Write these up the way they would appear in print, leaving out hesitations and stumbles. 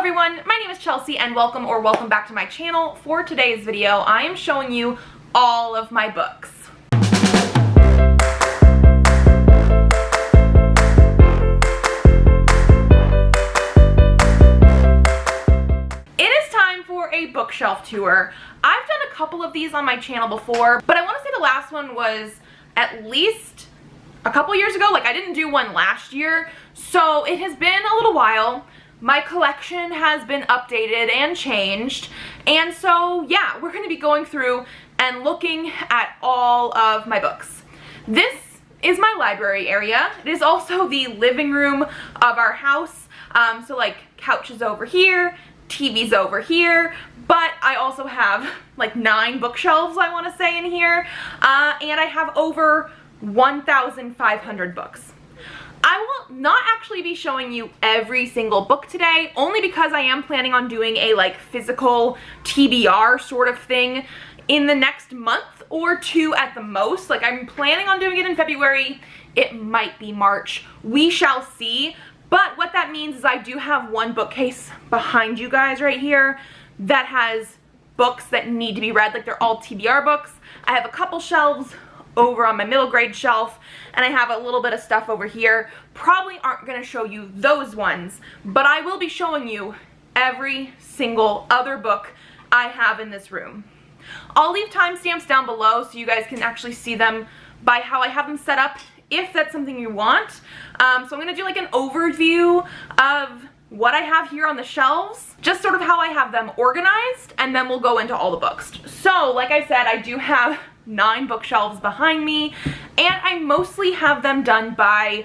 everyone, my name is Chelsea and welcome back to my channel. For today's video, I am showing you all of my books. It is time for a bookshelf tour. I've done a couple of these on my channel before, but I want to say the last one was at least a couple years ago. Like, I didn't do one last year, so it has been a little while. My collection has been updated and changed, and so yeah, we're going to be going through and looking at all of my books. This is my library area. It is also the living room of our house, so like couches over here, TV's over here, but I also have like 9 bookshelves, I want to say, in here, and I have over 1,500 books. I will not actually be showing you every single book today, only because I am planning on doing a like physical TBR sort of thing in the next month or 2 at the most. Like, I'm planning on doing it in February. It might be March. We shall see. But what that means is I do have one bookcase behind you guys right here that has books that need to be read. Like, they're all TBR books. I have a couple shelves over on my middle grade shelf, and I have a little bit of stuff over here. Probably aren't going to show you those ones, but I will be showing you every single other book I have in this room. I'll leave timestamps down below so you guys can actually see them by how I have them set up, if that's something you want. So I'm going to do like an overview of what I have here on the shelves, just sort of how I have them organized, and then we'll go into all the books. So like I said, I do have 9 bookshelves behind me, and I mostly have them done by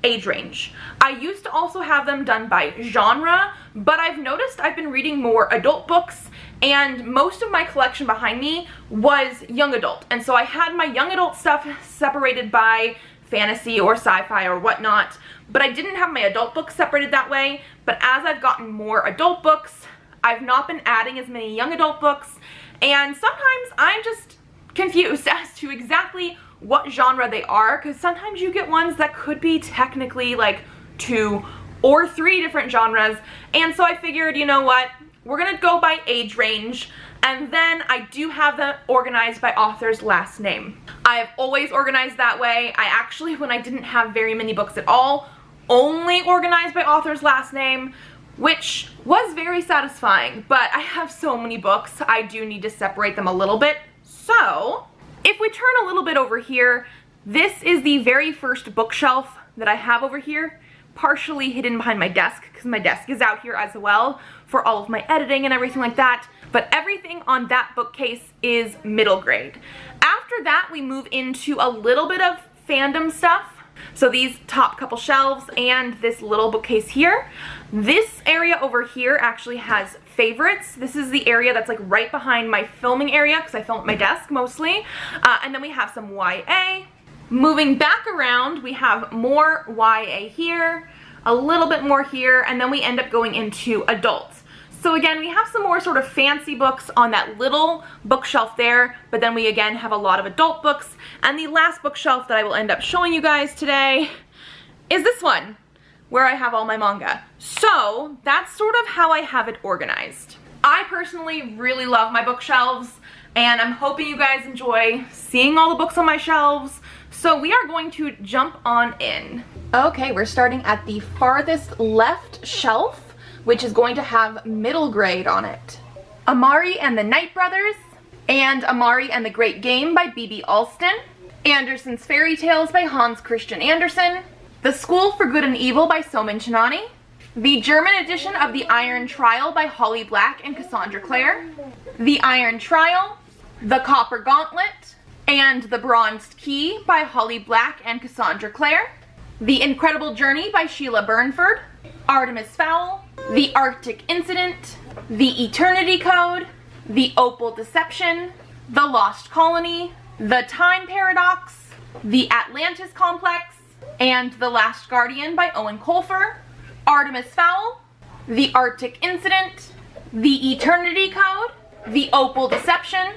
age range. I used to also have them done by genre, but I've noticed I've been reading more adult books, and most of my collection behind me was young adult, and so I had my young adult stuff separated by fantasy or sci-fi or whatnot, but I didn't have my adult books separated that way. But as I've gotten more adult books, I've not been adding as many young adult books, and sometimes I'm just confused as to exactly what genre they are, because sometimes you get ones that could be technically like 2 or 3 different genres, and so I figured, you know what, we're gonna go by age range, and then I do have them organized by author's last name. I have always organized that way. I actually, when I didn't have very many books at all, only organized by author's last name, which was very satisfying, but I have so many books, I do need to separate them a little bit. So, if we turn a little bit over here, this is the very first bookshelf that I have over here, partially hidden behind my desk, because my desk is out here as well for all of my editing and everything like that. But everything on that bookcase is middle grade. After that, we move into a little bit of fandom stuff. So these top couple shelves and this little bookcase here. This area over here actually has favorites. This is the area that's like right behind my filming area, because I film at my desk mostly. And then we have some YA. Moving back around, we have more YA here, a little bit more here, and then we end up going into adults. So again, we have some more sort of fancy books on that little bookshelf there, but then we again have a lot of adult books. And the last bookshelf that I will end up showing you guys today is this one, where I have all my manga. So that's sort of how I have it organized. I personally really love my bookshelves, and I'm hoping you guys enjoy seeing all the books on my shelves. So we are going to jump on in. Okay, we're starting at the farthest left shelf, which is going to have middle grade on it. Amari and the Night Brothers, and Amari and the Great Game by B.B. Alston, Andersen's Fairy Tales by Hans Christian Andersen, The School for Good and Evil by Somin Chinani, the German edition of The Iron Trial by Holly Black and Cassandra Clare, The Iron Trial, The Copper Gauntlet, and The Bronzed Key by Holly Black and Cassandra Clare, The Incredible Journey by Sheila Burnford, Artemis Fowl, The Arctic Incident, The Eternity Code, The Opal Deception, The Lost Colony, The Time Paradox, The Atlantis Complex, and The Last Guardian by Owen Colfer, Artemis Fowl, The Arctic Incident, The Eternity Code, The Opal Deception,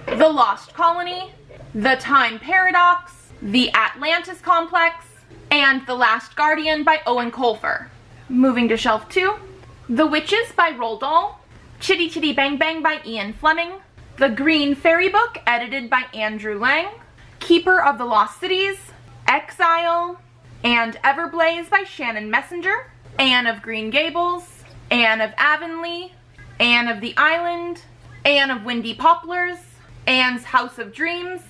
The Lost Colony, The Time Paradox, The Atlantis Complex, and The Last Guardian by Owen Colfer. Moving to shelf 2, The Witches by Roald Dahl, Chitty Chitty Bang Bang by Ian Fleming, The Green Fairy Book edited by Andrew Lang, Keeper of the Lost Cities, Exile, and Everblaze by Shannon Messenger, Anne of Green Gables, Anne of Avonlea, Anne of the Island, Anne of Windy Poplars, Anne's House of Dreams,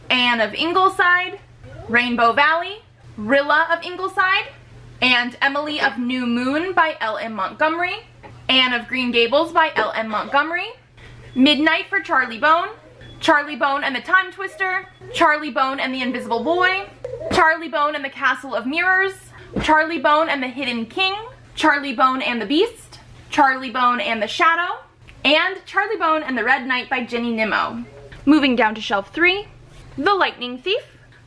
Anne of Ingleside, Rainbow Valley, Rilla of Ingleside, and Emily of New Moon by L.M. Montgomery, Anne of Green Gables by L.M. Montgomery, Midnight for Charlie Bone, Charlie Bone and the Time Twister, Charlie Bone and the Invisible Boy, Charlie Bone and the Castle of Mirrors, Charlie Bone and the Hidden King, Charlie Bone and the Beast, Charlie Bone and the Shadow, and Charlie Bone and the Red Knight by Ginny Nimmo. Moving down to shelf 3, The Lightning Thief,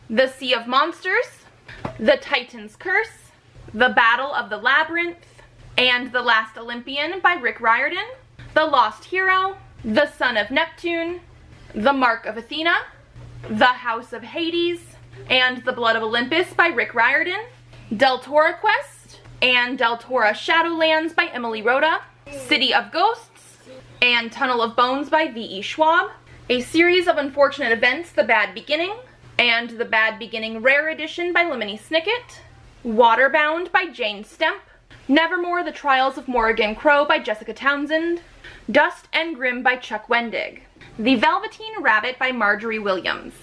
The Sea of Monsters, The Titan's Curse, The Battle of the Labyrinth, and The Last Olympian by Rick Riordan, The Lost Hero, The Son of Neptune, The Mark of Athena, The House of Hades, and The Blood of Olympus by Rick Riordan, Deltora Quest, and Deltora Shadowlands by Emily Rhoda, City of Ghosts, and Tunnel of Bones by V.E. Schwab, A Series of Unfortunate Events, The Bad Beginning, and The Bad Beginning Rare Edition by Lemony Snicket, Waterbound by Jane Stemp, Nevermore, The Trials of Morrigan Crow by Jessica Townsend, Dust and Grim by Chuck Wendig, The Velveteen Rabbit by Marjorie Williams.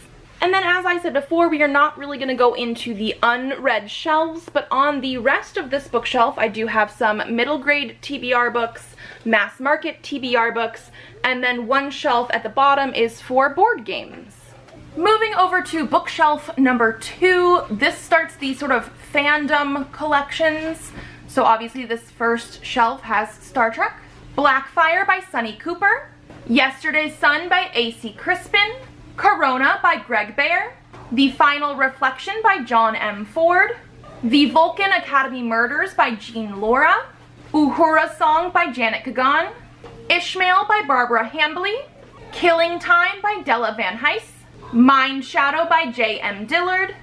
And then, as I said before, we are not really going to go into the unread shelves, but on the rest of this bookshelf, I do have some middle grade TBR books, mass market TBR books, and then one shelf at the bottom is for board games. Moving over to bookshelf number 2, this starts the sort of fandom collections. So obviously this first shelf has Star Trek, Blackfire by Sunny Cooper, Yesterday's Sun by A.C. Crispin, Corona by Greg Bear, The Final Reflection by John M. Ford, The Vulcan Academy Murders by Jean Laura, Uhura Song by Janet Kagan, Ishmael by Barbara Hambly, Killing Time by Della Van Heist, Mind Shadow by J.M. Dillard,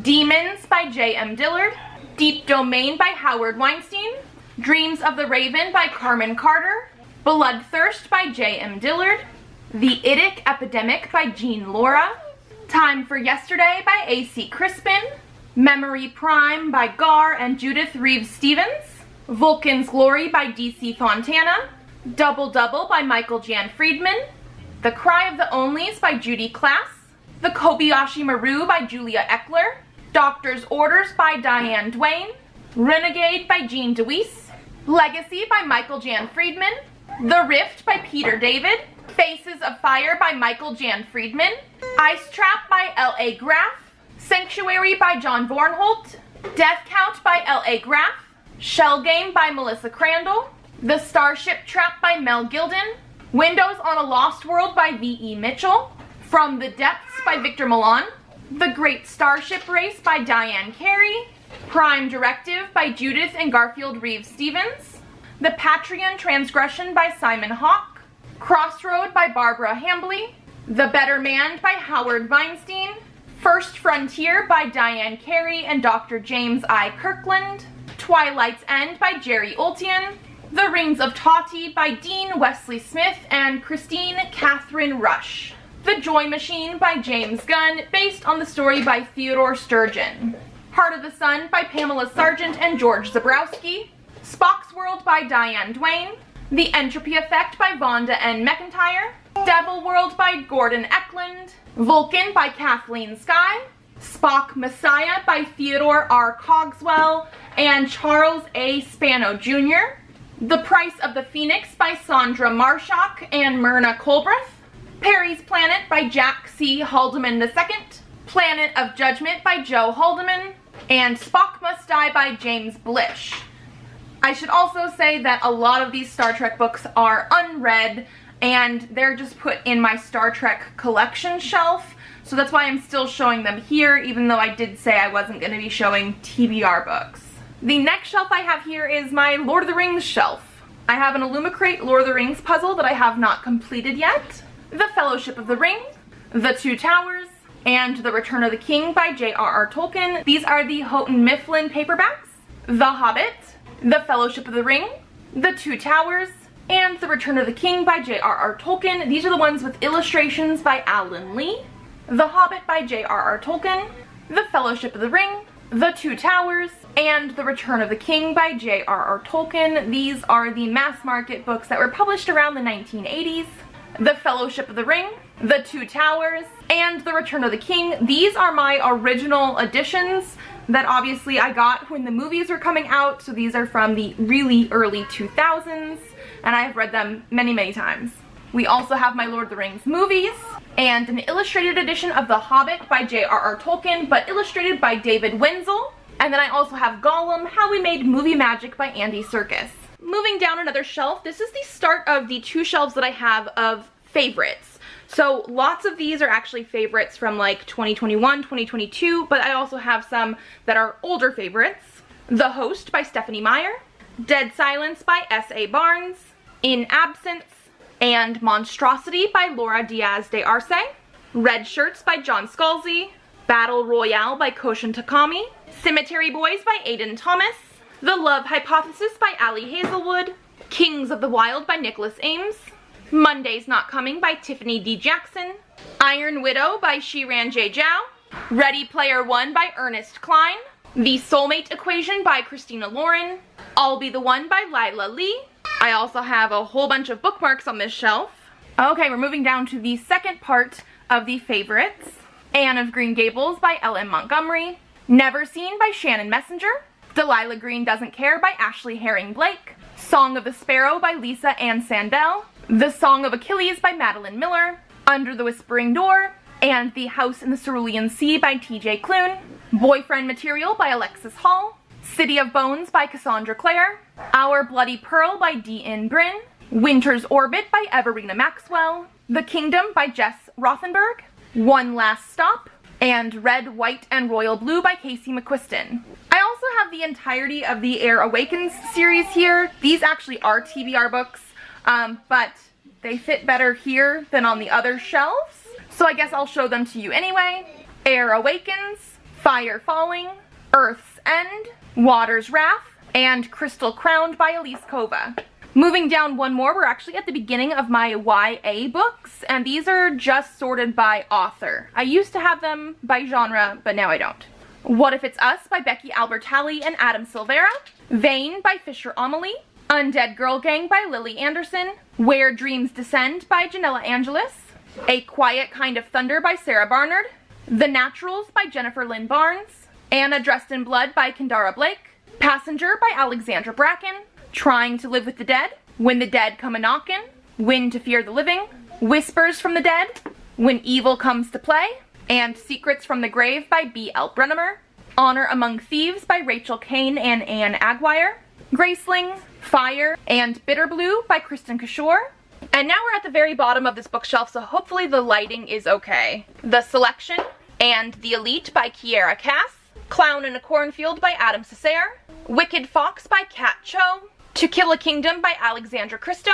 Demons by J.M. Dillard, Deep Domain by Howard Weinstein, Dreams of the Raven by Carmen Carter, Bloodthirst by J.M. Dillard, The Idic Epidemic by Jean Laura, Time for Yesterday by A.C. Crispin, Memory Prime by Gar and Judith Reeves Stevens, Vulcan's Glory by D.C. Fontana, Double Double by Michael Jan Friedman, The Cry of the Onlys by Judy Klass, The Kobayashi Maru by Julia Eckler, Doctor's Orders by Diane Duane, Renegade by Jean DeWeese, Legacy by Michael Jan Friedman, The Rift by Peter David, Faces of Fire by Michael Jan Friedman, Ice Trap by L.A. Graff, Sanctuary by John Bornholt, Death Count by L.A. Graff, Shell Game by Melissa Crandall, The Starship Trap by Mel Gilden, Windows on a Lost World by V.E. Mitchell, From the Depths by Victor Milan, The Great Starship Race by Diane Carey, Prime Directive by Judith and Garfield Reeves Stevens, The Patreon Transgression by Simon Hawke, Crossroad by Barbara Hambly, The Better Man by Howard Weinstein, First Frontier by Diane Carey and Dr. James I. Kirkland, Twilight's End by Jerry Oltian, The Rings of Tawty by Dean Wesley Smith and Christine Catherine Rush, The Joy Machine by James Gunn, based on the story by Theodore Sturgeon, Heart of the Sun by Pamela Sargent and George Zabrowski, Spock's World by Diane Duane, The Entropy Effect by Vonda N. McIntyre, Devil World by Gordon Eklund, Vulcan by Kathleen Sky, Spock Messiah by Theodore R. Cogswell and Charles A. Spano Jr., The Price of the Phoenix by Sandra Marshak and Myrna Colbreth, Perry's Planet by Jack C. Haldeman II, Planet of Judgment by Joe Haldeman, and Spock Must Die by James Blish. I should also say that a lot of these Star Trek books are unread and they're just put in my Star Trek collection shelf, so that's why I'm still showing them here, even though I did say I wasn't going to be showing TBR books. The next shelf I have here is my Lord of the Rings shelf. I have an Illumicrate Lord of the Rings puzzle that I have not completed yet, The Fellowship of the Ring, The Two Towers, and The Return of the King by J.R.R. Tolkien. These are the Houghton Mifflin paperbacks, The Hobbit, The Fellowship of the Ring, The Two Towers, and The Return of the King by J.R.R. Tolkien. These are the ones with illustrations by Alan Lee. The Hobbit by J.R.R. Tolkien, The Fellowship of the Ring, The Two Towers, and The Return of the King by J.R.R. Tolkien. These are the mass market books that were published around the 1980s. The Fellowship of the Ring, The Two Towers, and The Return of the King. These are my original editions that obviously I got when the movies were coming out, so these are from the really early 2000s, and I have read them many, many times. We also have my Lord of the Rings movies, and an illustrated edition of The Hobbit by J.R.R. Tolkien, but illustrated by David Wenzel. And then I also have Gollum, How We Made Movie Magic by Andy Serkis. Moving down another shelf, this is the start of the two shelves that I have of favorites. So lots of these are actually favorites from like 2021, 2022, but I also have some that are older favorites. The Host by Stephanie Meyer, Dead Silence by S.A. Barnes, In Absence, and Monstrosity by Laura Diaz de Arce, Red Shirts by John Scalzi, Battle Royale by Koshin Takami, Cemetery Boys by Aidan Thomas, The Love Hypothesis by Ali Hazelwood, Kings of the Wild by Nicholas Ames, Monday's Not Coming by Tiffany D. Jackson, Iron Widow by Shiran J. Zhao, Ready Player One by Ernest Cline, The Soulmate Equation by Christina Lauren, I'll Be the One by Lila Lee. I also have a whole bunch of bookmarks on this shelf. Okay, we're moving down to the second part of the favorites. Anne of Green Gables by L.M. Montgomery, Never Seen by Shannon Messenger, Delilah Green Doesn't Care by Ashley Herring Blake, Song of the Sparrow by Lisa Ann Sandell, The Song of Achilles by Madeline Miller, Under the Whispering Door, and The House in the Cerulean Sea by T.J. Klune, Boyfriend Material by Alexis Hall, City of Bones by Cassandra Clare, Our Bloody Pearl by D.N. Bryn, Winter's Orbit by Everina Maxwell, The Kingdom by Jess Rothenberg, One Last Stop, and Red, White, and Royal Blue by Casey McQuiston. I also have the entirety of the Air Awakens series here. These actually are TBR books, but they fit better here than on the other shelves, so I guess I'll show them to you anyway. Air Awakens, Fire Falling, Earth's End, Water's Wrath, and Crystal Crowned by Elise Kova. Moving down one more, we're actually at the beginning of my YA books, and these are just sorted by author. I used to have them by genre, but now I don't. What If It's Us by Becky Albertalli and Adam Silvera, Vain by Fisher Amelie, Undead Girl Gang by Lily Anderson, Where Dreams Descend by Janella Angelis, A Quiet Kind of Thunder by Sarah Barnard, The Naturals by Jennifer Lynn Barnes, Anna Dressed in Blood by Kendara Blake, Passenger by Alexandra Bracken, Trying to Live with the Dead, When the Dead Come a-Knockin', When to Fear the Living, Whispers from the Dead, When Evil Comes to Play, and Secrets from the Grave by B. L. Brennemer, Honor Among Thieves by Rachel Kane and Anne Aguirre, Graceling, Fire, and Bitter Blue by Kristen Kishore. And now we're at the very bottom of this bookshelf, so hopefully the lighting is okay. The Selection and The Elite by Kiera Cass, Clown in a Cornfield by Adam Cesare, Wicked Fox by Kat Cho, To Kill a Kingdom by Alexandra Christo,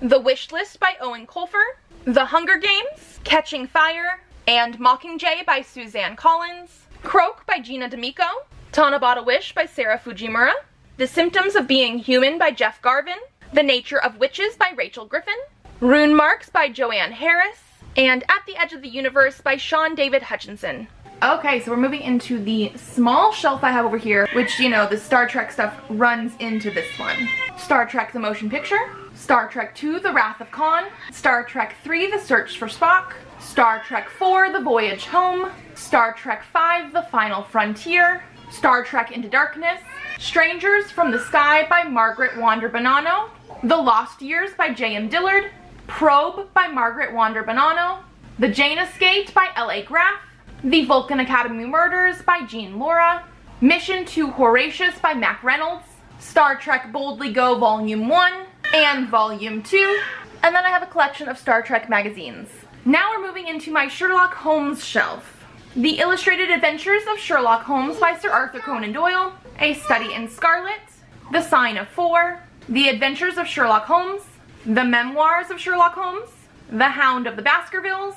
The Wish List by Owen Colfer, The Hunger Games, Catching Fire, and Mockingjay by Suzanne Collins, Croak by Gina D'Amico, Tanabata Wish by Sarah Fujimura, The Symptoms of Being Human by Jeff Garvin, The Nature of Witches by Rachel Griffin, Rune Marks by Joanne Harris, and At the Edge of the Universe by Sean David Hutchinson. Okay, so we're moving into the small shelf I have over here, which, you know, the Star Trek stuff runs into this one. Star Trek The Motion Picture, Star Trek II The Wrath of Khan, Star Trek III The Search for Spock, Star Trek IV The Voyage Home, Star Trek V The Final Frontier, Star Trek Into Darkness, Strangers from the Sky by Margaret Wander Bonanno, The Lost Years by J.M. Dillard, Probe by Margaret Wander Bonanno, The Jaina Skate by L.A. Graff, The Vulcan Academy Murders by Jean Laura, Mission to Horatius by Mac Reynolds, Star Trek Boldly Go Volume 1 and Volume 2, and then I have a collection of Star Trek magazines. Now we're moving into my Sherlock Holmes shelf. The Illustrated Adventures of Sherlock Holmes by Sir Arthur Conan Doyle, A Study in Scarlet, The Sign of Four, The Adventures of Sherlock Holmes, The Memoirs of Sherlock Holmes, The Hound of the Baskervilles,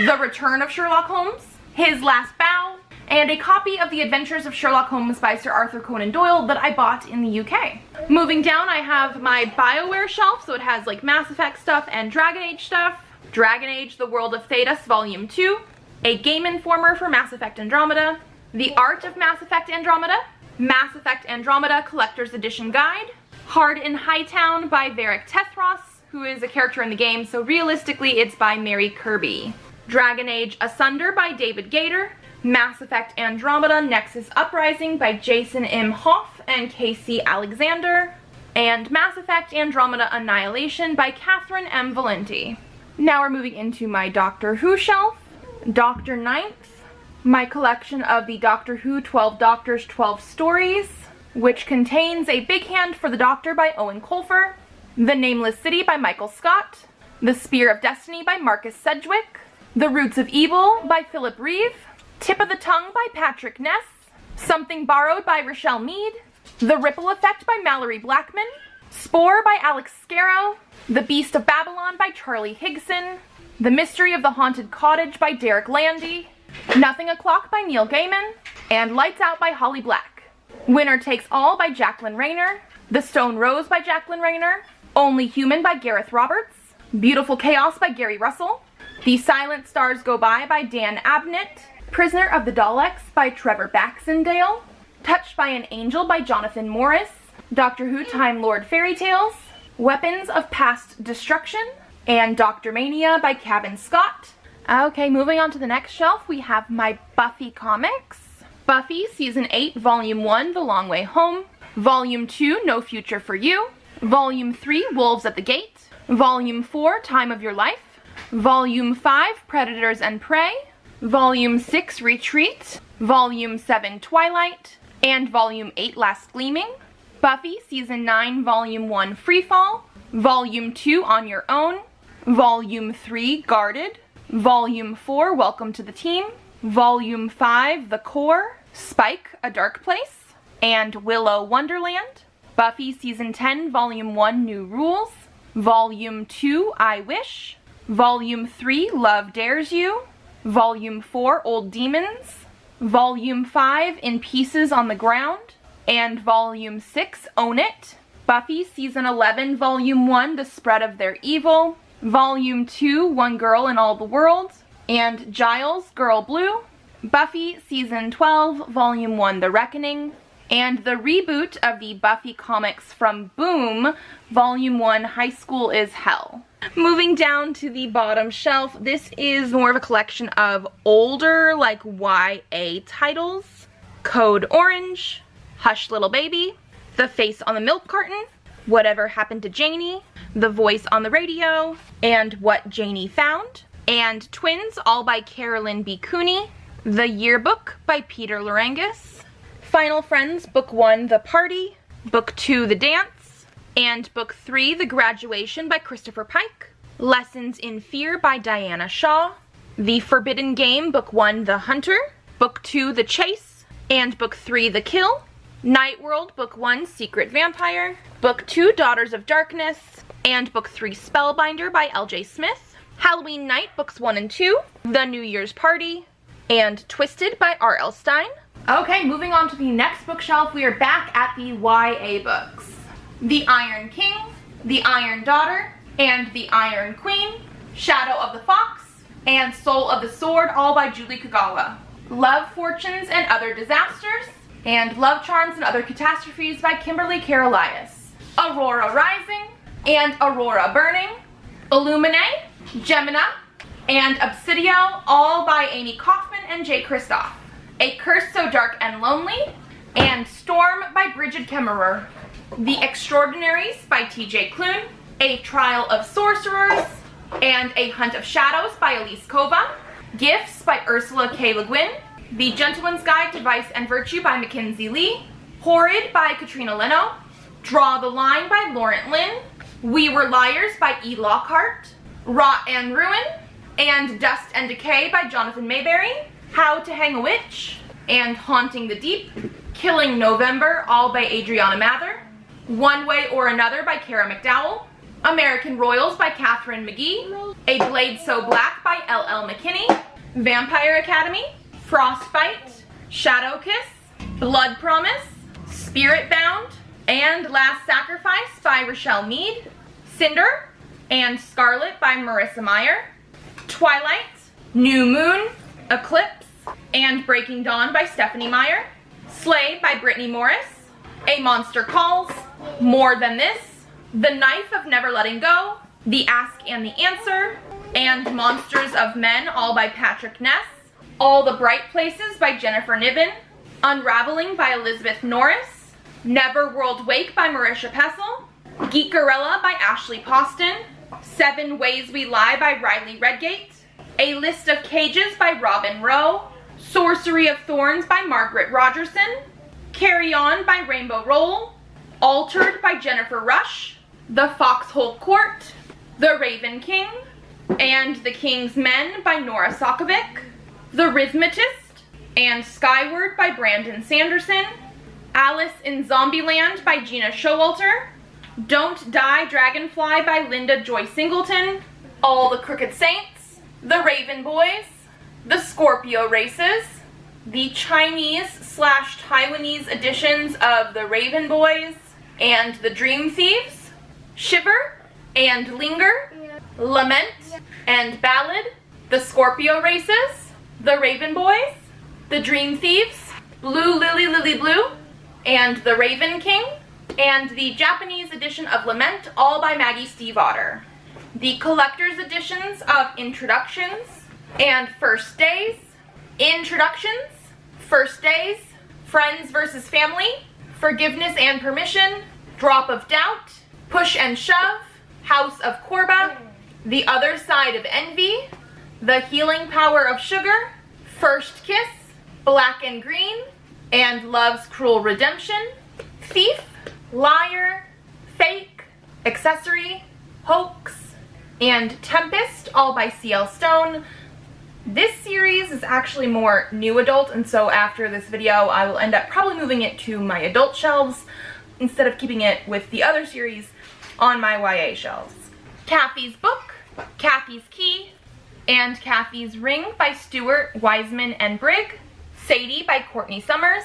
The Return of Sherlock Holmes, His Last Bow, and a copy of The Adventures of Sherlock Holmes by Sir Arthur Conan Doyle that I bought in the UK. Moving down, I have my BioWare shelf, so it has like Mass Effect stuff and Dragon Age stuff. Dragon Age: The World of Thedas Volume 2, a Game Informer for Mass Effect Andromeda, The Art of Mass Effect Andromeda, Mass Effect Andromeda Collector's Edition Guide, Hard in Hightown by Varric Tethros, who is a character in the game, so realistically it's by Mary Kirby. Dragon Age Asunder by David Gator, Mass Effect Andromeda Nexus Uprising by Jason M. Hoff and Casey Alexander, and Mass Effect Andromeda Annihilation by Catherine M. Valenti. Now we're moving into my Doctor Who shelf. Dr. Ninth, my collection of the Doctor Who 12 Doctors 12 Stories, which contains A Big Hand for the Doctor by Owen Colfer, The Nameless City by Michael Scott, The Spear of Destiny by Marcus Sedgwick, The Roots of Evil by Philip Reeve, Tip of the Tongue by Patrick Ness, Something Borrowed by Rochelle Mead, The Ripple Effect by Mallory Blackman, Spore by Alex Scarrow, The Beast of Babylon by Charlie Higson, The Mystery of the Haunted Cottage by Derek Landy, Nothing O'Clock by Neil Gaiman, and Lights Out by Holly Black. Winner Takes All by Jacqueline Rayner, The Stone Rose by Jacqueline Rayner, Only Human by Gareth Roberts, Beautiful Chaos by Gary Russell, The Silent Stars Go By Dan Abnett, Prisoner of the Daleks by Trevor Baxendale, Touched by an Angel by Jonathan Morris, Doctor Who Time Lord Fairy Tales, Weapons of Past Destruction, and Doctor Mania by Kevin Scott. Okay, moving on to the next shelf, we have my Buffy comics. Buffy Season 8, Volume 1, The Long Way Home, Volume 2, No Future for You, Volume 3, Wolves at the Gate, Volume 4, Time of Your Life, Volume 5, Predators and Prey, Volume 6, Retreat, Volume 7, Twilight, and Volume 8, Last Gleaming, Buffy Season 9, Volume 1, Freefall, Volume 2, On Your Own, Volume 3, Guarded, Volume 4, Welcome to the Team, Volume 5, The Core, Spike, A Dark Place, and Willow Wonderland, Buffy Season 10, Volume 1, New Rules, Volume 2, I Wish, Volume 3, Love Dares You, Volume 4, Old Demons, Volume 5, In Pieces on the Ground, and Volume 6, Own It, Buffy Season 11, Volume 1, The Spread of Their Evil, Volume 2, One Girl in All the World, and Giles, Girl Blue, Buffy Season 12, Volume 1, The Reckoning, and the reboot of the Buffy comics from Boom, Volume 1, High School is Hell. Moving down to the bottom shelf, this is more of a collection of older, like, YA titles. Code Orange, Hush Little Baby, The Face on the Milk Carton, Whatever Happened to Janie, The Voice on the Radio, and What Janie Found, and Twins, all by Carolyn B. Cooney, The Yearbook by Peter Larangis, Final Friends Book 1, The Party, Book 2, The Dance, and Book 3, The Graduation by Christopher Pike, Lessons in Fear by Diana Shaw, The Forbidden Game Book 1, The Hunter, Book 2, The Chase, and Book 3, The Kill, Night World Book 1, Secret Vampire, Book 2, Daughters of Darkness, and Book 3, Spellbinder by L.J. Smith, Halloween Night Books 1 and 2, The New Year's Party, and Twisted by R.L. Stein. Okay, moving on to the next bookshelf, we are back at the YA books. The Iron King, The Iron Daughter, and The Iron Queen, Shadow of the Fox, and Soul of the Sword, all by Julie Kagawa. Love Fortunes and Other Disasters, and Love Charms and Other Catastrophes by Kimberly Karolias. Aurora Rising, and Aurora Burning, Illumine, Gemina, and Obsidio, all by Amy Kaufman and Jay Kristoff. A Curse So Dark and Lonely, and Storm by Bridget Kemmerer. The Extraordinaries by T.J. Klune, A Trial of Sorcerers, and A Hunt of Shadows by Elise Kova. Gifts by Ursula K. Le Guin. The Gentleman's Guide to Vice and Virtue by Mackenzie Lee. Horrid by Katrina Leno. Draw the Line by Laurent Lynn. We Were Liars by E. Lockhart. Rot and Ruin, and Dust and Decay by Jonathan Mayberry. How to Hang a Witch, and Haunting the Deep, Killing November, all by Adriana Mather, One Way or Another by Kara McDowell, American Royals by Catherine McGee, A Blade So Black by L.L. McKinney, Vampire Academy, Frostbite, Shadow Kiss, Blood Promise, Spirit Bound, and Last Sacrifice by Rochelle Mead, Cinder and Scarlet by Marissa Meyer, Twilight, New Moon, Eclipse, and Breaking Dawn by Stephanie Meyer, Slay by Brittany Morris, A Monster Calls, More Than This, The Knife of Never Letting Go, The Ask and the Answer, and Monsters of Men, all by Patrick Ness, All the Bright Places by Jennifer Niven, Unraveling by Elizabeth Norris, Never World Wake by Marisha Pessel, Geekarella by Ashley Poston, 7 Ways We Lie by Riley Redgate, A List of Cages by Robin Rowe, Sorcery of Thorns by Margaret Rogerson, Carry On by Rainbow Roll, Altered by Jennifer Rush, The Foxhole Court, The Raven King, and The King's Men by Nora Sokovic, The Rhythmatist and Skyward by Brandon Sanderson, Alice in Zombieland by Gina Showalter, Don't Die Dragonfly by Linda Joy Singleton, All the Crooked Saints, The Raven Boys, The Scorpio Races, the Chinese/Taiwanese editions of The Raven Boys and The Dream Thieves, Shiver and Linger, Lament and Ballad, The Scorpio Races, The Raven Boys, The Dream Thieves, Blue Lily Lily Blue, and The Raven King, and the Japanese edition of Lament, all by Maggie Stiefvater. The collector's editions of Introductions and First Days, Introductions, First Days, Friends vs. Family, Forgiveness and Permission, Drop of Doubt, Push and Shove, House of Korba, The Other Side of Envy, The Healing Power of Sugar, First Kiss, Black and Green, and Love's Cruel Redemption, Thief, Liar, Fake, Accessory, Hoax, and Tempest, all by C.L. Stone. This series is actually more new adult, and so after this video I will end up probably moving it to my adult shelves instead of keeping it with the other series on my YA shelves. Kathy's Book, Kathy's Key, and Kathy's Ring by Stuart Wiseman and Brigg, Sadie by Courtney Summers,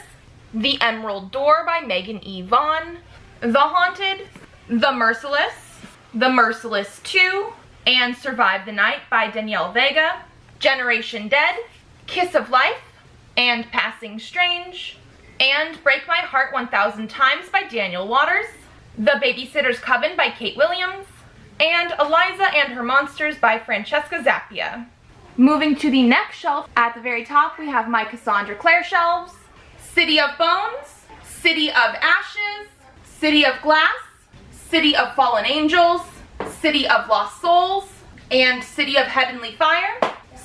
The Emerald Door by Megan E. Vaughn, The Haunted, The Merciless 2, and Survive the Night by Danielle Vega, Generation Dead, Kiss of Life, and Passing Strange, and Break My Heart 1000 Times by Daniel Waters, The Babysitter's Coven by Kate Williams, and Eliza and Her Monsters by Francesca Zappia. Moving to the next shelf, at the very top we have my Cassandra Clare shelves, City of Bones, City of Ashes, City of Glass, City of Fallen Angels, City of Lost Souls, and City of Heavenly Fire,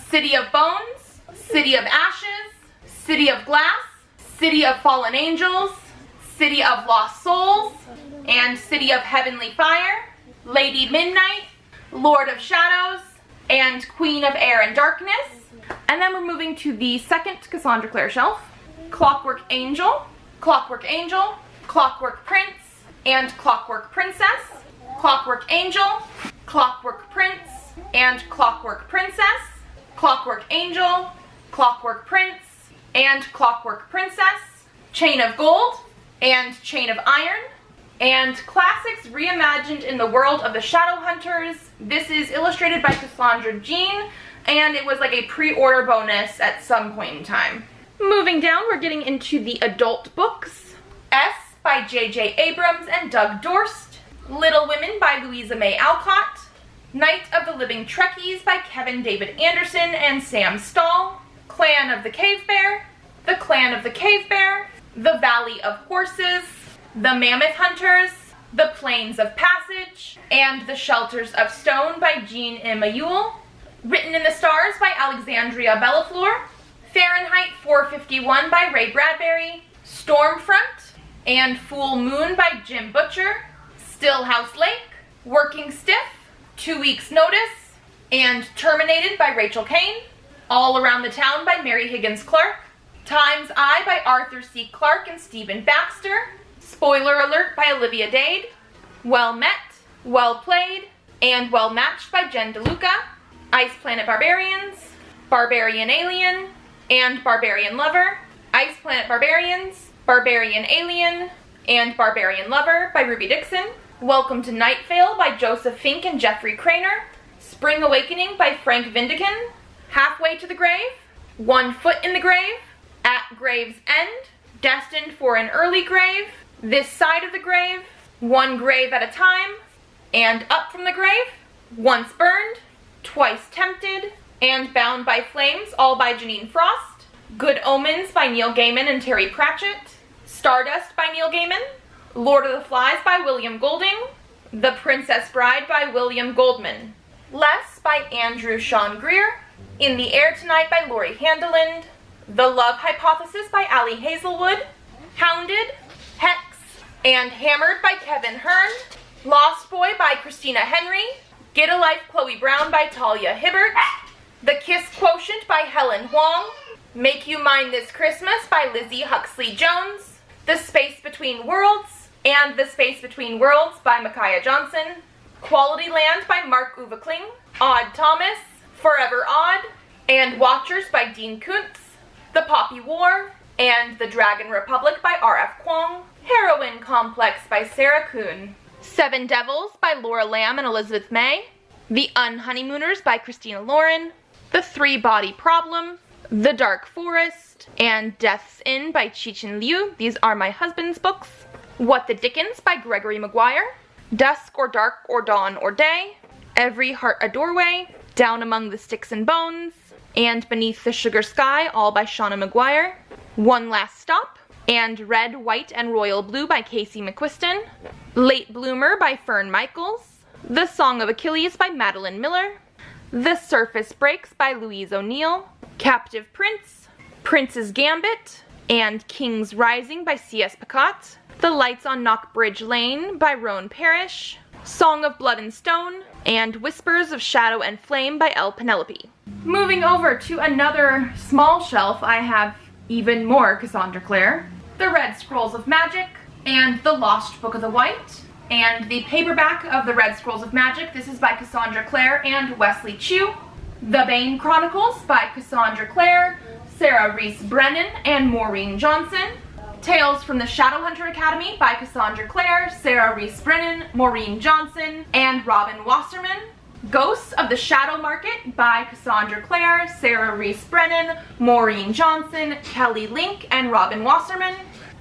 City of Bones, City of Ashes, City of Glass, City of Fallen Angels, City of Lost Souls, and City of Heavenly Fire, Lady Midnight, Lord of Shadows, and Queen of Air and Darkness. And then we're moving to the second Cassandra Clare shelf, Clockwork Angel, Clockwork Angel, Clockwork Prince, and Clockwork Princess, Clockwork Angel, Clockwork Prince, and Clockwork Princess, Clockwork Angel, Clockwork Prince, and Clockwork Princess, Chain of Gold, and Chain of Iron, and Classics Reimagined in the World of the Shadowhunters. This is illustrated by Cassandra Jean, and it was like a pre-order bonus at some point in time. Moving down, we're getting into the adult books. S by J.J. Abrams and Doug Dorst, Little Women by Louisa May Alcott, Night of the Living Trekkies by Kevin David Anderson and Sam Stahl, Clan of the Cave Bear, The Clan of the Cave Bear, The Valley of Horses, The Mammoth Hunters, The Plains of Passage, and The Shelters of Stone by Jean Emanuel, Written in the Stars by Alexandria Bellafleur, Fahrenheit 451 by Ray Bradbury, Stormfront and Full Moon by Jim Butcher, Stillhouse Lake, Working Stiff, 2 Weeks Notice, and Terminated by Rachel Kane, All Around the Town by Mary Higgins Clark, Time's Eye by Arthur C. Clarke and Stephen Baxter, Spoiler Alert by Olivia Dade, Well Met, Well Played, and Well Matched by Jen DeLuca, Ice Planet Barbarians, Barbarian Alien, and Barbarian Lover, Ice Planet Barbarians, Barbarian Alien, and Barbarian Lover by Ruby Dixon. Welcome to Night Vale by Joseph Fink and Jeffrey Craner. Spring Awakening by Frank Vindican. Halfway to the Grave, One Foot in the Grave, At Grave's End, Destined for an Early Grave, This Side of the Grave, One Grave at a Time, and Up from the Grave, Once Burned, Twice Tempted, and Bound by Flames, all by Janine Frost. Good Omens by Neil Gaiman and Terry Pratchett. Stardust by Neil Gaiman. Lord of the Flies by William Golding. The Princess Bride by William Goldman. Less by Andrew Sean Greer. In the Air Tonight by Laurie Handeland. The Love Hypothesis by Ali Hazelwood. Hounded, Hex, and Hammered by Kevin Hearn. Lost Boy by Christina Henry. Get a Life Chloe Brown by Talia Hibbert. The Kiss Quotient by Helen Huang. Make You Mine This Christmas by Lizzie Huxley Jones. The Space Between Worlds and The Space Between Worlds by Micaiah Johnson. Quality Land by Mark Uwe Kling. Odd Thomas, Forever Odd, and Watchers by Dean Koontz. The Poppy War and The Dragon Republic by R.F. Kuang. Heroine Complex by Sarah Kuhn. Seven Devils by Laura Lamb and Elizabeth May. The Unhoneymooners by Christina Lauren. The Three Body Problem. The Dark Forest, and Death's Inn by Chi-Chin Liu. These are my husband's books. What the Dickens by Gregory Maguire. Dusk or Dark or Dawn or Day. Every Heart a Doorway. Down Among the Sticks and Bones. And Beneath the Sugar Sky, all by Shauna Maguire. One Last Stop. And Red, White, and Royal Blue by Casey McQuiston. Late Bloomer by Fern Michaels. The Song of Achilles by Madeline Miller. The Surface Breaks by Louise O'Neill. Captive Prince, Prince's Gambit, and King's Rising by C.S. Pacat. The Lights on Knockbridge Lane by Roan Parrish. Song of Blood and Stone, and Whispers of Shadow and Flame by L. Penelope. Moving over to another small shelf, I have even more Cassandra Clare. The Red Scrolls of Magic, and The Lost Book of the White, and the paperback of The Red Scrolls of Magic. This is by Cassandra Clare and Wesley Chu. The Bane Chronicles by Cassandra Clare, Sarah Reese Brennan, and Maureen Johnson. Tales from the Shadowhunter Academy by Cassandra Clare, Sarah Reese Brennan, Maureen Johnson, and Robin Wasserman. Ghosts of the Shadow Market by Cassandra Clare, Sarah Reese Brennan, Maureen Johnson, Kelly Link, and Robin Wasserman.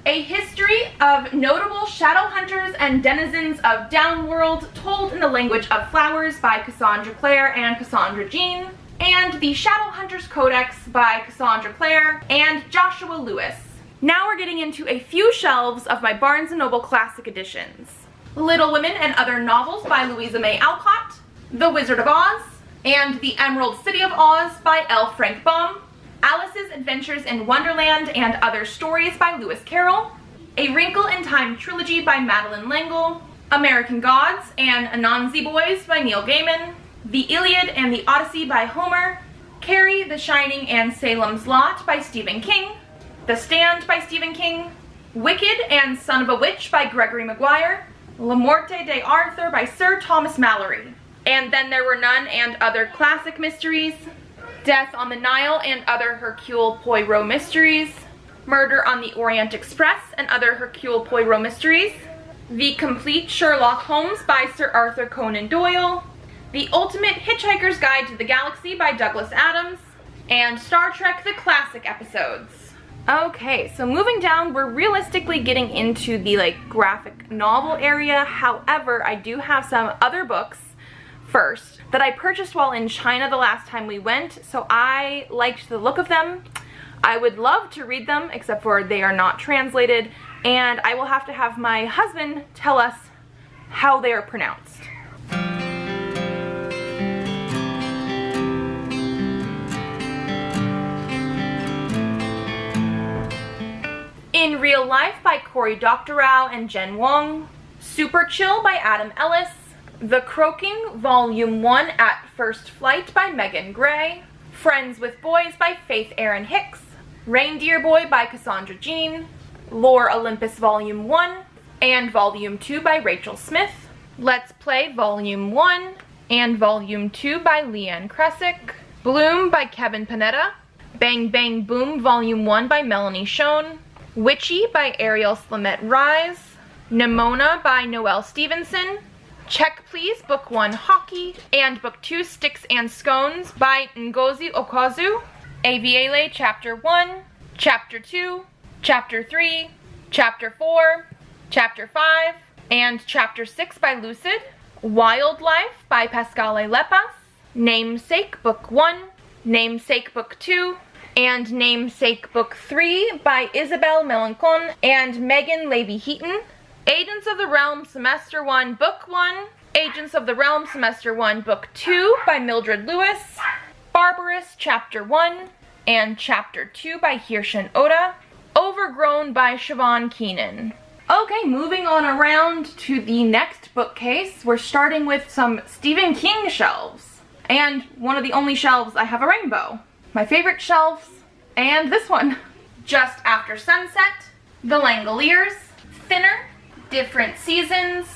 A History of Notable Shadowhunters and Denizens of Downworld, told in the language of flowers by Cassandra Clare and Cassandra Jean. And the Shadowhunters Codex by Cassandra Clare and Joshua Lewis. Now we're getting into a few shelves of my Barnes & Noble Classic Editions. Little Women and Other Novels by Louisa May Alcott. The Wizard of Oz and The Emerald City of Oz by L. Frank Baum. Alice's Adventures in Wonderland and Other Stories by Lewis Carroll. A Wrinkle in Time Trilogy by Madeline L'Engle. American Gods and Anansi Boys by Neil Gaiman. The Iliad and the Odyssey by Homer. Carrie, The Shining and Salem's Lot by Stephen King. The Stand by Stephen King. Wicked and Son of a Witch by Gregory Maguire. La Morte de Arthur by Sir Thomas Malory. And Then There Were None and Other Classic Mysteries. Death on the Nile and Other Hercule Poirot Mysteries. Murder on the Orient Express and Other Hercule Poirot Mysteries. The Complete Sherlock Holmes by Sir Arthur Conan Doyle. The Ultimate Hitchhiker's Guide to the Galaxy by Douglas Adams. And Star Trek The Classic Episodes. Okay, so moving down, we're realistically getting into the graphic novel area. However, I do have some other books first that I purchased while in China the last time we went, so I liked the look of them. I would love to read them, except for they are not translated, and I will have to have my husband tell us how they are pronounced. In Real Life by Cory Doctorow and Jen Wong. Super Chill by Adam Ellis. The Croaking, Volume 1 at First Flight by Megan Gray. Friends with Boys by Faith Erin Hicks. Reindeer Boy by Cassandra Jean. Lore Olympus Volume 1 and Volume 2 by Rachel Smith. Let's Play Volume 1 and Volume 2 by Leanne Kresick. Bloom by Kevin Panetta. Bang Bang Boom Volume 1 by Melanie Schoen, Witchy by Ariel Slamette Rise, Nimona by Noelle Stevenson, Check Please Book 1 Hockey, and Book 2 Sticks and Scones by Ngozi Okazu, Aviele Chapter 1, Chapter 2, Chapter 3, Chapter 4, Chapter 5, and Chapter 6 by Lucid, Wildlife by Pascale Lepas, Namesake Book 1, Namesake Book 2, and Namesake Book 3 by Isabel Melancon and Megan Levy-Heaton, Agents of the Realm Semester 1 Book 1, Agents of the Realm Semester 1 Book 2 by Mildred Lewis, Barbarous Chapter 1 and Chapter 2 by Hirshen Oda, Overgrown by Siobhan Keenan. Okay, moving on around to the next bookcase, we're starting with some Stephen King shelves. And one of the only shelves I have a rainbow. My favorite shelves, and this one. Just After Sunset, The Langoliers, Thinner, Different Seasons,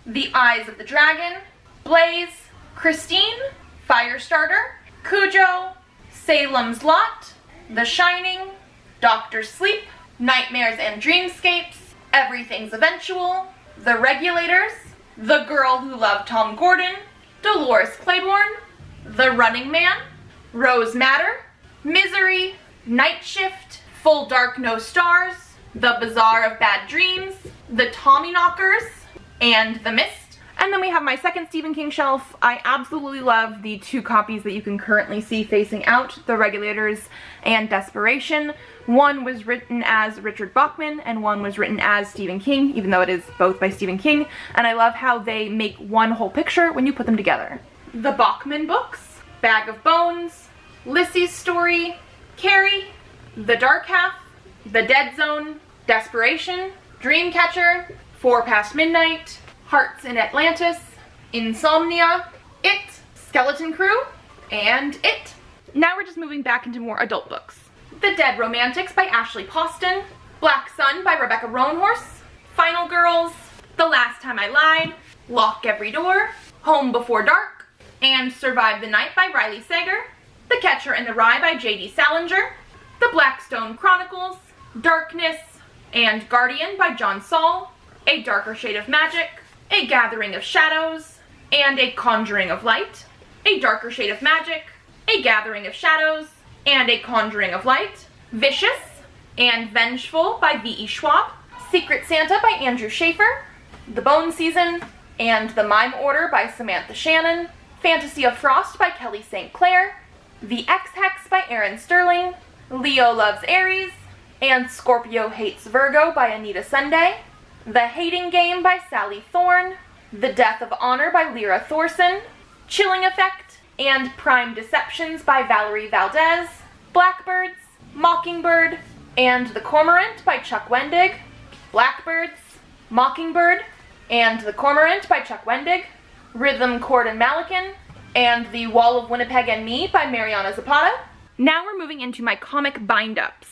The Eyes of the Dragon, Blaze, Christine, Firestarter, Cujo, Salem's Lot, The Shining, Doctor Sleep, Nightmares and Dreamscapes, Everything's Eventual, The Regulators, The Girl Who Loved Tom Gordon, Dolores Claiborne, The Running Man, Rose Matter, Misery, Night Shift, Full Dark No Stars, The Bazaar of Bad Dreams, The Tommyknockers, and The Mist. And then we have my second Stephen King shelf. I absolutely love the two copies that you can currently see facing out, The Regulators and Desperation. One was written as Richard Bachman and one was written as Stephen King, even though it is both by Stephen King. And I love how they make one whole picture when you put them together. The Bachman books, Bag of Bones, Lissy's Story, Carrie, The Dark Half, The Dead Zone, Desperation, Dreamcatcher, 4 Past Midnight, Hearts in Atlantis, Insomnia, It, Skeleton Crew, and It. Now we're just moving back into more adult books. The Dead Romantics by Ashley Poston, Black Sun by Rebecca Roanhorse, Final Girls, The Last Time I Lied, Lock Every Door, Home Before Dark, and Survive the Night by Riley Sager, The Catcher in the Rye by J.D. Salinger, The Blackstone Chronicles, Darkness, and Guardian by John Saul, A Darker Shade of Magic, A Gathering of Shadows, and A Conjuring of Light, A Darker Shade of Magic, A Gathering of Shadows, and A Conjuring of Light, Vicious and Vengeful by V.E. Schwab, Secret Santa by Andrew Schaefer, The Bone Season, and The Mime Order by Samantha Shannon, Fantasy of Frost by Kelly St. Clair, The X-Hex by Aaron Sterling, Leo Loves Aries, and Scorpio Hates Virgo by Anita Sunday, The Hating Game by Sally Thorne, The Death of Honor by Lyra Thorson, Chilling Effect, and Prime Deceptions by Valerie Valdez, Blackbirds, Mockingbird, and The Cormorant by Chuck Wendig, Blackbirds, Mockingbird, and The Cormorant by Chuck Wendig, Rhythm, Chord, and Malakin, and The Wall of Winnipeg and Me by Mariana Zapata. Now we're moving into my comic bind-ups.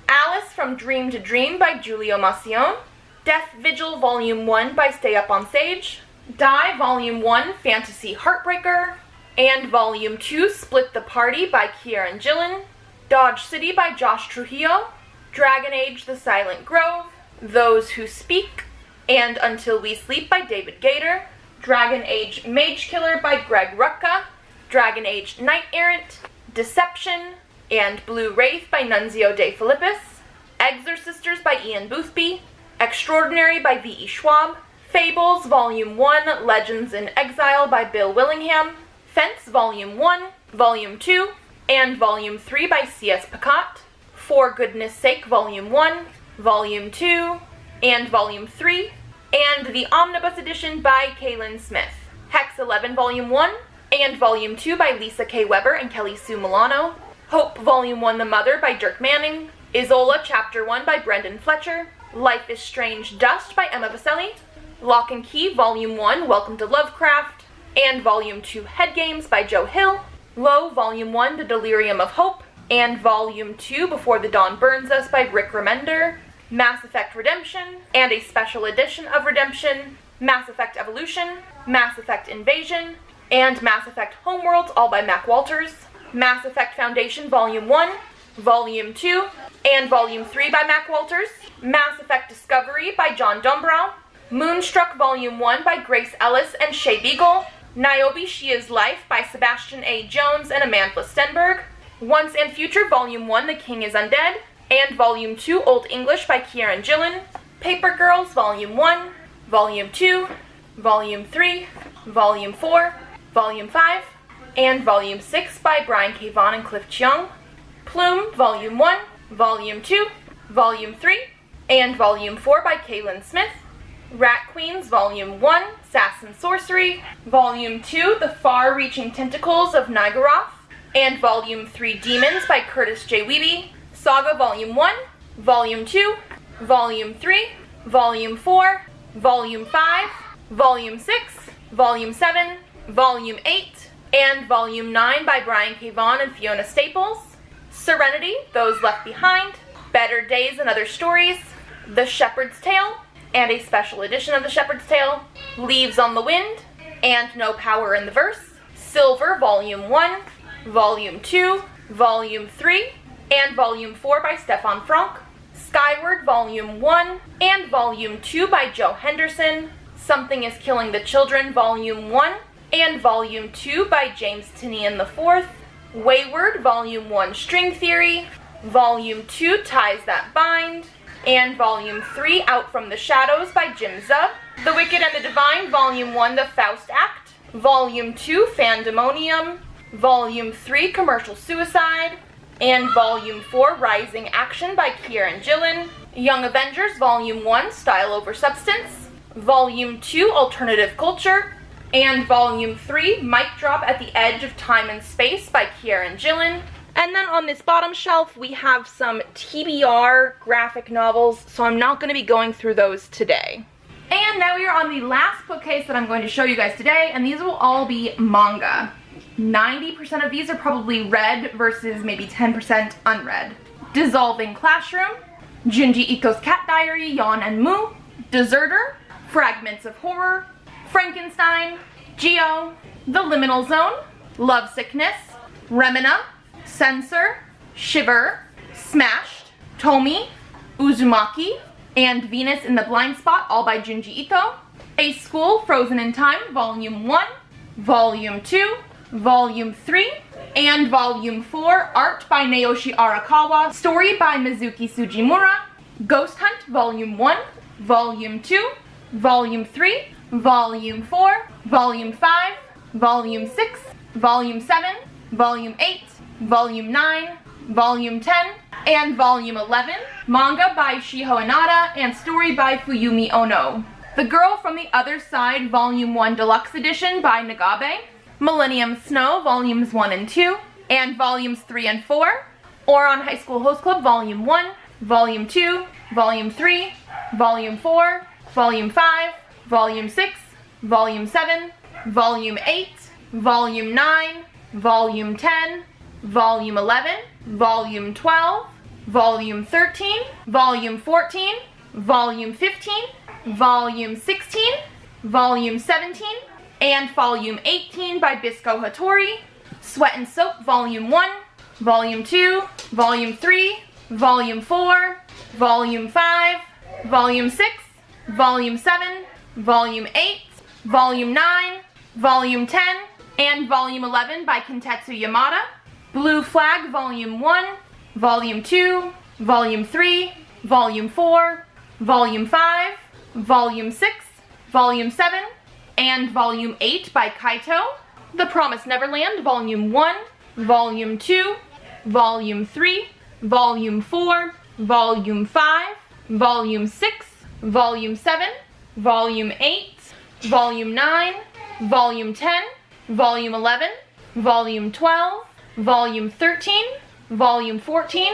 Alice from Dream to Dream by Giulio Massione, Death Vigil Volume 1 by Stay Up on Sage, Die Volume 1 Fantasy Heartbreaker, and Volume 2 Split the Party by Kieran Gillen, Dodge City by Josh Trujillo, Dragon Age The Silent Grove, Those Who Speak, and Until We Sleep by David Gator, Dragon Age Mage Killer by Greg Rucka, Dragon Age Knight Errant, Deception, and Blue Wraith by Nunzio De Filippis, Exorcisters by Ian Boothby, Extraordinary by V.E. Schwab, Fables Volume 1 Legends in Exile by Bill Willingham, Fence Volume 1, Volume 2, and Volume 3 by C.S. Pacat, For Goodness Sake Volume 1, Volume 2, and Volume 3, and the Omnibus Edition by Kaylin Smith, Hex 11 Volume 1, and Volume 2 by Lisa K. Weber and Kelly Sue Milano, Hope Volume 1 The Mother by Dirk Manning, Isola Chapter 1 by Brendan Fletcher, Life is Strange Dust by Emma Vaselli, Lock and Key Volume 1 Welcome to Lovecraft, and Volume 2 Head Games by Joe Hill, Low Volume 1 The Delirium of Hope, and Volume 2 Before the Dawn Burns Us by Rick Remender, Mass Effect Redemption, and a special edition of Redemption, Mass Effect Evolution, Mass Effect Invasion, and Mass Effect Homeworlds, all by Mac Walters, Mass Effect Foundation Volume 1, Volume 2, and Volume 3 by Mac Walters. Mass Effect Discovery by John Dombrow. Moonstruck Volume 1 by Grace Ellis and Shea Beagle. Niobe Shia's Life by Sebastian A. Jones and Amanda Stenberg. Once and Future Volume 1, The King is Undead. And Volume 2, Old English by Kieran Gillen. Paper Girls Volume 1, Volume 2, Volume 3, Volume 4, Volume 5, and Volume 6 by Brian K. Vaughan and Cliff Chiang. Plume Volume 1, Volume 2, Volume 3, and Volume 4 by Kaylin Smith. Rat Queens Volume 1, Sass and Sorcery. Volume 2, The Far-Reaching Tentacles of Nigoroth. And Volume 3, Demons by Curtis J. Wiebe. Saga Volume 1, Volume 2, Volume 3, Volume 4, Volume 5, Volume 6, Volume 7, Volume 8, and Volume 9 by Brian K. Vaughan and Fiona Staples. Serenity, Those Left Behind, Better Days and Other Stories, The Shepherd's Tale, and a special edition of The Shepherd's Tale, Leaves on the Wind, and No Power in the Verse. Silver, Volume 1, Volume 2, Volume 3, and Volume 4 by Stefan Frank. Skyward Volume 1 and Volume 2 by Joe Henderson. Something is Killing the Children Volume 1 and Volume 2 by James Tinian IV. Wayward Volume 1 String Theory, Volume 2 Ties That Bind, and Volume 3 Out from the Shadows by Jim Zub. The Wicked and the Divine Volume 1 The Faust Act, Volume 2 Fandemonium, Volume 3 Commercial Suicide, and Volume 4 Rising Action by Kieran Gillen. Young Avengers Volume 1 Style Over Substance, Volume 2 Alternative Culture, and Volume 3 Mic Drop at the Edge of Time and Space by Kieran Gillen. And then on this bottom shelf we have some TBR graphic novels, so I'm not going to be going through those today. And now we are on the last bookcase that I'm going to show you guys today, and these will all be manga. 90% of these are probably read versus maybe 10% unread. Dissolving Classroom, Junji Ito's Cat Diary, Yon and Mu, Deserter, Fragments of Horror, Frankenstein, Geo, The Liminal Zone, Lovesickness, Remina, Censor, Shiver, Smashed, Tomi, Uzumaki, and Venus in the Blind Spot, all by Junji Ito. A School Frozen in Time, Volume 1, Volume 2, Volume 3, and Volume 4, Art by Naoshi Arakawa, Story by Mizuki Sujimura, Ghost Hunt, Volume 1, Volume 2, Volume 3, Volume 4, Volume 5, Volume 6, Volume 7, Volume 8, Volume 9, Volume 10, and Volume 11, Manga by Shiho Inada, and Story by Fuyumi Ono. The Girl from the Other Side, Volume 1 Deluxe Edition by Nagabe, Millennium Snow, Volumes 1 and 2, and Volumes 3 and 4, Ouran High School Host Club, Volume 1, Volume 2, Volume 3, Volume 4, Volume 5, Volume 6, Volume 7, Volume 8, Volume 9, Volume 10, Volume 11, Volume 12, Volume 13, Volume 14, Volume 15, Volume 16, Volume 17, and Volume 18 by Bisco Hattori, Sweat and Soap Volume 1, Volume 2, Volume 3, Volume 4, Volume 5, Volume 6, Volume 7, Volume 8, Volume 9, Volume 10, and Volume 11 by Kintetsu Yamada, Blue Flag Volume 1, Volume 2, Volume 3, Volume 4, Volume 5, Volume 6, Volume 7, and Volume 8 by Kaito, The Promised Neverland Volume 1, Volume 2, Volume 3, Volume 4, Volume 5, Volume 6, Volume 7, Volume 8, Volume 9, Volume 10, Volume 11, Volume 12, Volume 13, Volume 14,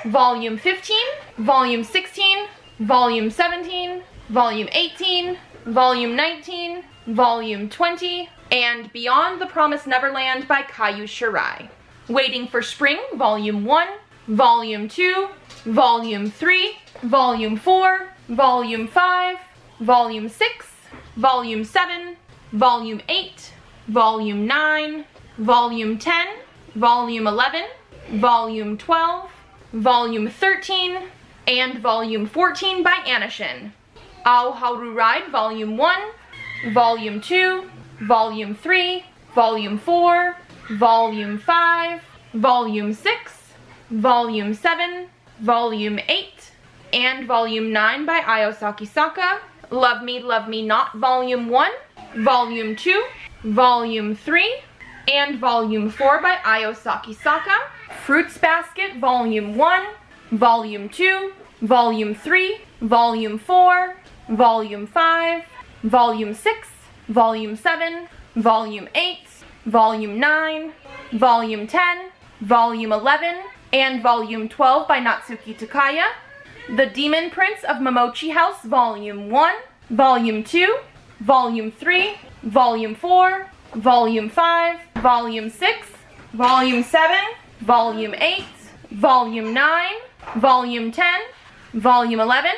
Volume 15, Volume 16, Volume 17, Volume 18, Volume 19, Volume 20, and Beyond the Promised Neverland by Kayu Shirai. Waiting for Spring, Volume 1, Volume 2, Volume 3, Volume 4, Volume 5, Volume 6, Volume 7, Volume 8, Volume 9, Volume 10, Volume 11, Volume 12, Volume 13, and Volume 14 by Anishin. Ao Haru Ride Volume 1, Volume 2, Volume 3, Volume 4, Volume 5, Volume 6, Volume 7, Volume 8, and Volume 9 by Ayo Sakisaka. Love Me Not Volume 1, Volume 2, Volume 3, and Volume 4 by Ayo Sakisaka. Fruits Basket Volume 1, Volume 2, Volume 3, Volume 4, Volume 5, Volume 6, Volume 7, Volume 8, Volume 9, Volume 10, Volume 11, and Volume 12 by Natsuki Takaya. The Demon Prince of Momochi House Volume 1, Volume 2, Volume 3, Volume 4, Volume 5, Volume 6, Volume 7, Volume 8, Volume 9, Volume 10, Volume 11,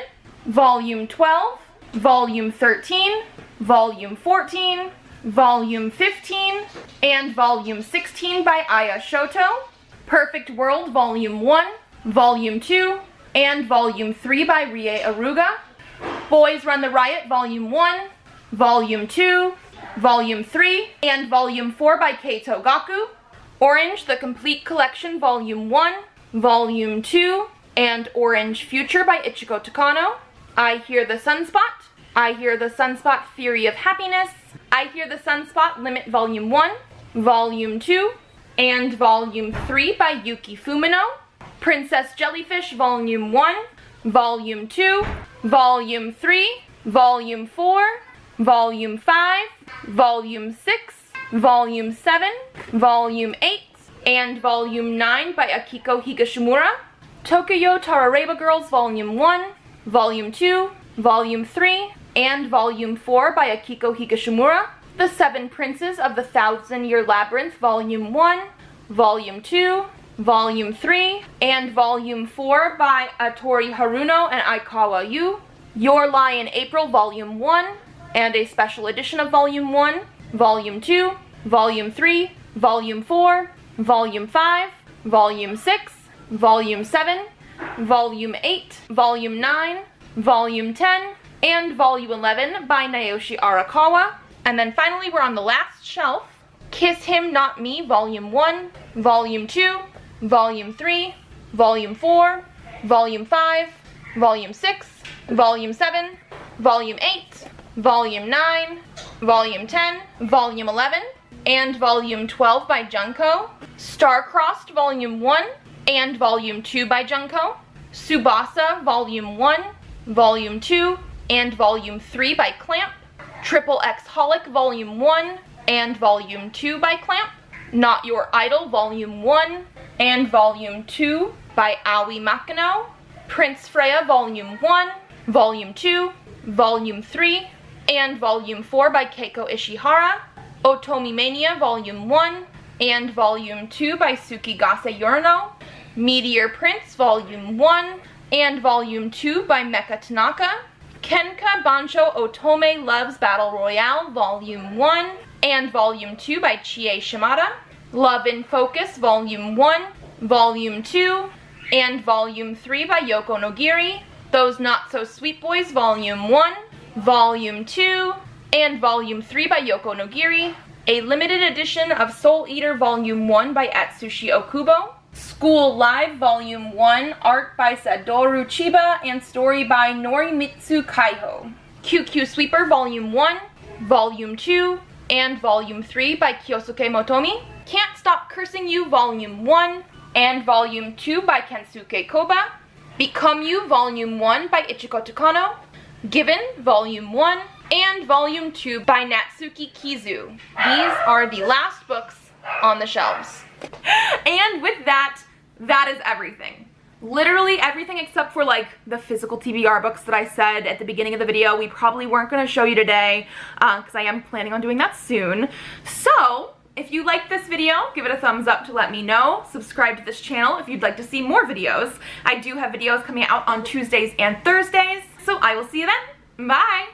Volume 12, Volume 13, Volume 14, Volume 15, and Volume 16 by Aya Shoto. Perfect World Volume 1, Volume 2, and Volume 3 by Rie Aruga. Boys Run the Riot Volume 1, Volume 2, Volume 3, and Volume 4 by Keito Gaku. Orange The Complete Collection Volume 1, Volume 2, and Orange Future by Ichiko Takano. I Hear the Sunspot, I Hear the Sunspot Theory of Happiness, I Hear the Sunspot Limit Volume 1, Volume 2, and Volume 3 by Yuki Fumino. Princess Jellyfish Volume 1, Volume 2, Volume 3, Volume 4, Volume 5, Volume 6, Volume 7, Volume 8, and Volume 9 by Akiko Higashimura. Tokyo Tarareba Girls Volume 1, Volume 2, Volume 3, and Volume 4 by Akiko Higashimura. The Seven Princes of the Thousand-Year Labyrinth Volume 1, Volume 2, Volume 3, and Volume 4 by Atori Haruno and Aikawa Yu. Your Lie in April Volume 1, and a special edition of Volume 1, Volume 2, Volume 3, Volume 4, Volume 5, Volume 6, Volume 7, Volume 8, Volume 9, Volume 10, and Volume 11 by Naoshi Arakawa. And then finally we're on the last shelf. Kiss Him Not Me Volume 1, Volume 2, Volume 3, Volume 4, Volume 5, Volume 6, Volume 7, Volume 8, Volume 9, Volume 10, Volume 11, and Volume 12 by Junko. Star-Crossed Volume 1 and Volume 2 by Junko. Tsubasa Volume 1, Volume 2, and Volume 3 by Clamp. Triple X Holic Volume 1 and Volume 2 by Clamp. Not Your Idol Volume 1 and Volume 2 by Aoi Makino. Prince Freya Volume 1, Volume 2, Volume 3, and Volume 4 by Keiko Ishihara. Otomi Mania Volume 1 and Volume 2 by Tsukigase Yorino. Meteor Prince Volume 1 and Volume 2 by Mecha Tanaka. Kenka Bancho Otome Loves Battle Royale Volume 1 and Volume 2 by Chie Shimada. Love in Focus Volume 1, Volume 2, and Volume 3 by Yoko Nogiri. Those Not So Sweet Boys Volume 1, Volume 2, and Volume 3 by Yoko Nogiri. A limited edition of Soul Eater Volume 1 by Atsushi Okubo. School Live Volume 1, art by Satoru Chiba and story by Norimitsu Kaiho. QQ Sweeper Volume 1, Volume 2, and Volume 3 by Kyosuke Motomi. Can't Stop Cursing You Volume 1 and Volume 2 by Kensuke Koba. Become You Volume 1 by Ichiko Takano. Given Volume 1 and Volume 2 by Natsuki Kizu. These are the last books on the shelves. And with that, that is everything. Literally everything except for like the physical TBR books that I said at the beginning of the video we probably weren't going to show you today because I am planning on doing that soon. So if you liked this video, give it a thumbs up to let me know. Subscribe to this channel if you'd like to see more videos. I do have videos coming out on Tuesdays and Thursdays, so I will see you then. Bye!